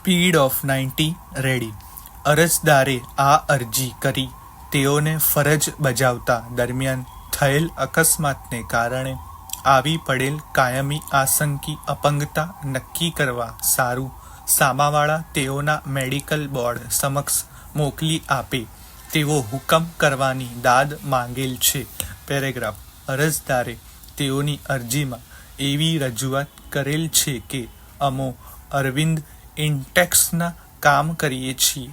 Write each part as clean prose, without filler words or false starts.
Speed of 90 ready. અરજદારે આ અરજી કરી તેઓને ફરજ બજાવતા દરમિયાન થયેલ અકસ્માતને કારણે આવી પડેલ કાયમી આંશિક અપંગતા નક્કી કરવા સારું સામાવાળા તેઓના મેડિકલ બોર્ડ સમક્ષ મોકલી આપે તેવો હુકમ કરવાની દાદ માંગેલ છે. પેરેગ્રાફ. અરજદારે તેઓની અરજીમાં એવી રજૂઆત કરેલ છે કે અમો અરવિંદ ઇન્ટેક્સના કામ કરીએ છીએ.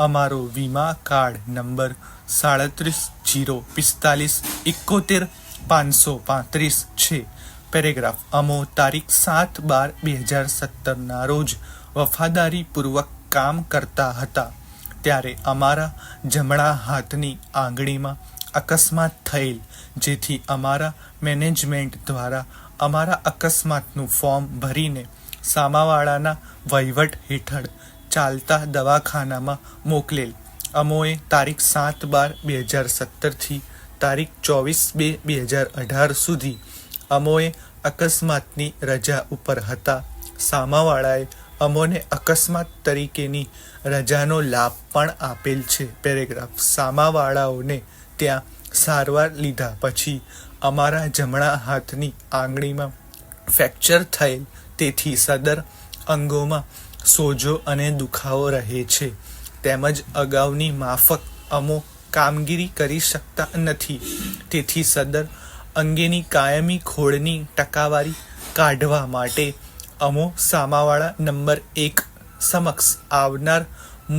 અમારો વીમા કાર્ડ નંબર 37044571 છે. પેરેગ્રાફ. અમો તારીખ 7/12/2017 રોજ વફાદારીપૂર્વક કામ કરતા હતા ત્યારે અમારા જમણા હાથની આંગળીમાં અકસ્માત થયેલ, જેથી અમારા મેનેજમેન્ટ દ્વારા અમારા અકસ્માતનું ફોર્મ ભરીને સામાવાળાના વહીવટ હેઠળ ચાલતા દવાખાનામાં મોકલેલ. અમોએ તારીખ 7/12/2017 થી તારીખ 24/2/2018 સુધી અમોએ અકસ્માતની રજા ઉપર હતા. સામાવાળાએ અમોને અકસ્માત તરીકેની રજાનો લાભ પણ આપેલ છે. પેરેગ્રાફ. સામાવાળાઓને ત્યાં સારવાર લીધા પછી અમારા જમણા હાથની આંગળીમાં ફ્રેક્ચર થયેલ, તેથી સદર અંગોમાં સોજો અને દુખાવો રહે છે, તેમજ અગાઉની માફક અમો કામગીરી કરી શકતા નથી. તેથી સદર અંગેની કાયમી ખોળની ટકાવારી કાઢવા માટે અમો સામાવાળા નંબર 1 સમક્ષ આવનાર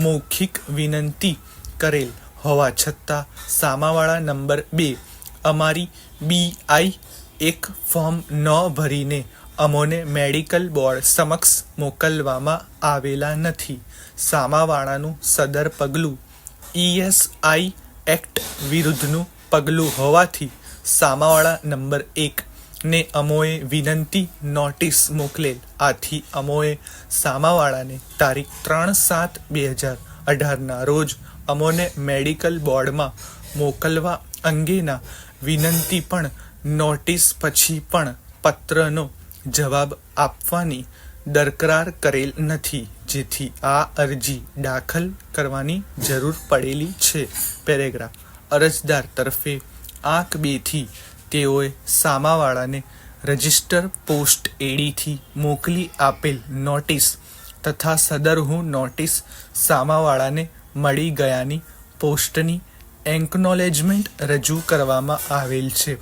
મૌખિક વિનંતી કરેલ હોવા છતાં સામાવાળા નંબર 2 અમારી BI-1 ફોર્મ ન ભરીને અમોને મેડિકલ બોર્ડ સમક્ષ મોકલવામાં આવેલા નથી. સામાવાળાનું સદર પગલું ESI એક્ટ વિરુદ્ધનું પગલું હોવાથી સામાવાળા નંબર 1 ને અમોએ વિનંતી નોટિસ મોકલેલ. આથી અમોએ સામાવાળાને તારીખ 3/7/2018 રોજ અમોને મેડિકલ બોર્ડમાં મોકલવા અંગેના વિનંતી પણ નોટિસ પછી પણ પત્રનો જવાબ આપવાની દરકાર કરેલ નથી, જેથી આ અરજી દાખલ કરવાની જરૂર પડેલી છે. પેરેગ્રાફ. અરજદાર તરફે આંક 2 થી તેઓએ સામાવાળાને રજિસ્ટર પોસ્ટ એડીથી મોકલી આપેલ નોટિસ તથા સદરહુ નોટિસ સામાવાળાને મળી ગયાની પોસ્ટની એન્કનોલેજમેન્ટ રજૂ કરવામાં આવેલ છે.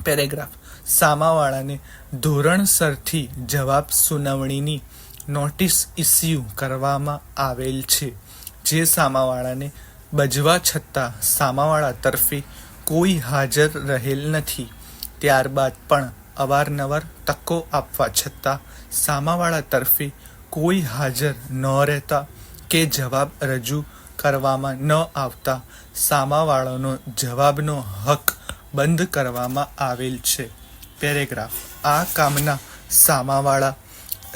પેરેગ્રાફ. સામાવાળાને ધોરણસરથી જવાબ સુનાવણીની નોટિસ ઇસ્યુ કરવામાં આવેલ છે, જે સામાવાળાને બજવા છતાં સામાવાળા તરફે કોઈ હાજર રહેલ નથી. ત્યારબાદ પણ અવારનવાર તકો આપવા છતાં સામાવાળા તરફે કોઈ હાજર ન રહેતા કે જવાબ રજૂ કરવામાં ન આવતા સામાવાળાનો જવાબનો હક બંધ કરવામાં આવેલ છે. પેરેગ્રાફ. આ કામના સામાવાળા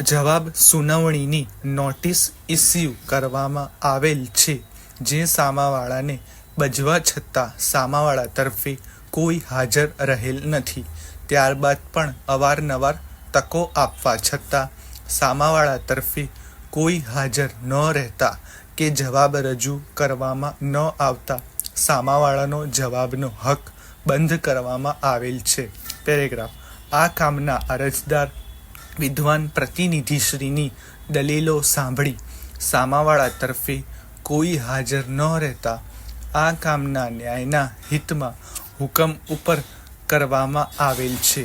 જવાબ સુનાવણીની નોટિસ ઇસ્યુ કરવામાં આવેલ છે, જે સામાવાળાને બજવા છતાં સામાવાળા તરફે કોઈ હાજર રહેલ નથી. ત્યારબાદ પણ અવારનવાર તકો આપવા છતાં સામાવાળા તરફે કોઈ હાજર ન રહેતા કે જવાબ રજૂ કરવામાં ન આવતા સામાવાળાનો જવાબનો હક બંધ કરવામાં આવેલ છે. પેરેગ્રાફ. આ કામના અરજદાર વિદ્વાન પ્રતિનિધિશ્રીની દલીલો સાંભળી સામાવાળા તરફે કોઈ હાજર ન રહેતા આ કામના ન્યાયના હિતમાં હુકમ ઉપર કરવામાં આવેલ છે.